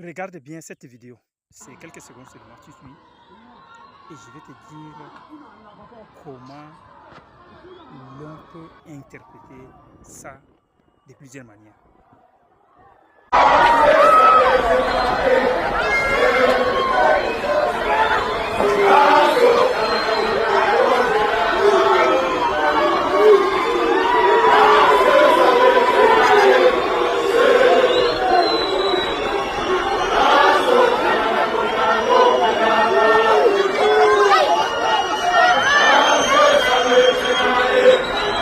Regarde bien cette vidéo. C'est quelques secondes seulement, tu suis. Et je vais te dire comment l'on peut interpréter ça de plusieurs manières.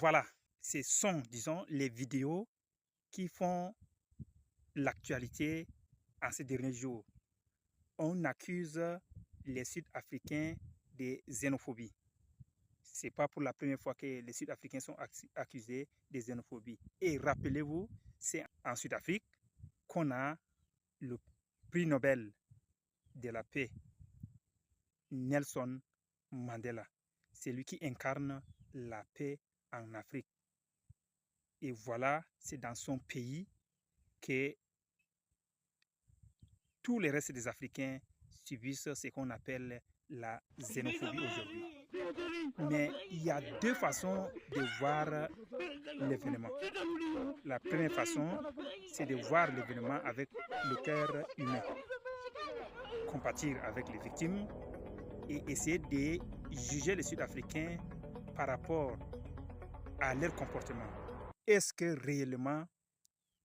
Voilà, ce sont, disons, les vidéos qui font l'actualité en ces derniers jours. On accuse les Sud-Africains de xénophobie. Ce n'est pas pour la première fois que les Sud-Africains sont accusés de xénophobie. Et rappelez-vous, c'est en Sud-Afrique qu'on a le prix Nobel de la paix, Nelson Mandela. C'est lui qui incarne la paix en Afrique. Et voilà, c'est dans son pays que tous les restes des Africains subissent ce qu'on appelle la xénophobie aujourd'hui. Mais il y a deux façons de voir l'événement. La première façon, c'est de voir l'événement avec le cœur humain, compatir avec les victimes et essayer de juger les Sud-Africains par rapport à leur comportement. Est-ce que réellement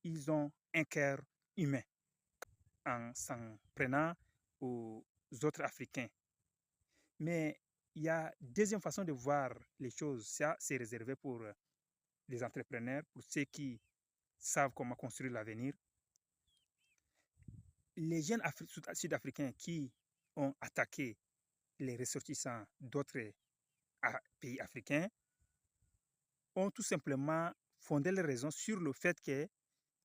ils ont un cœur humain en s'en prenant aux autres Africains? Mais il y a une deuxième façon de voir les choses. Ça, c'est réservé pour les entrepreneurs, pour ceux qui savent comment construire l'avenir. Les jeunes sud-africains qui ont attaqué les ressortissants d'autres pays africains ont tout simplement fondé les raisons sur le fait que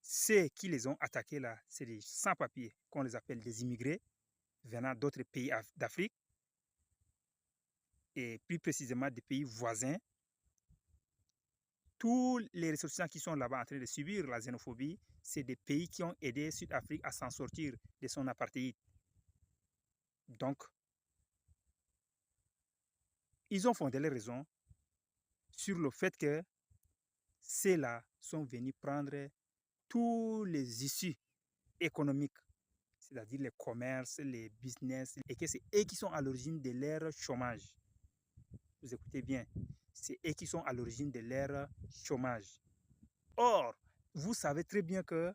ceux qui les ont attaqués là, c'est des sans-papiers, qu'on les appelle des immigrés venant d'autres pays d'Afrique et plus précisément des pays voisins. Tous les ressortissants qui sont là-bas en train de subir la xénophobie, c'est des pays qui ont aidé Sud-Afrique à s'en sortir de son apartheid. Donc, ils ont fondé les raisons sur le fait que ceux-là sont venus prendre tous les issues économiques, c'est-à-dire les commerces, les business, et que c'est eux qui sont à l'origine de leur chômage. Vous écoutez bien, c'est eux qui sont à l'origine de leur chômage. Or, vous savez très bien que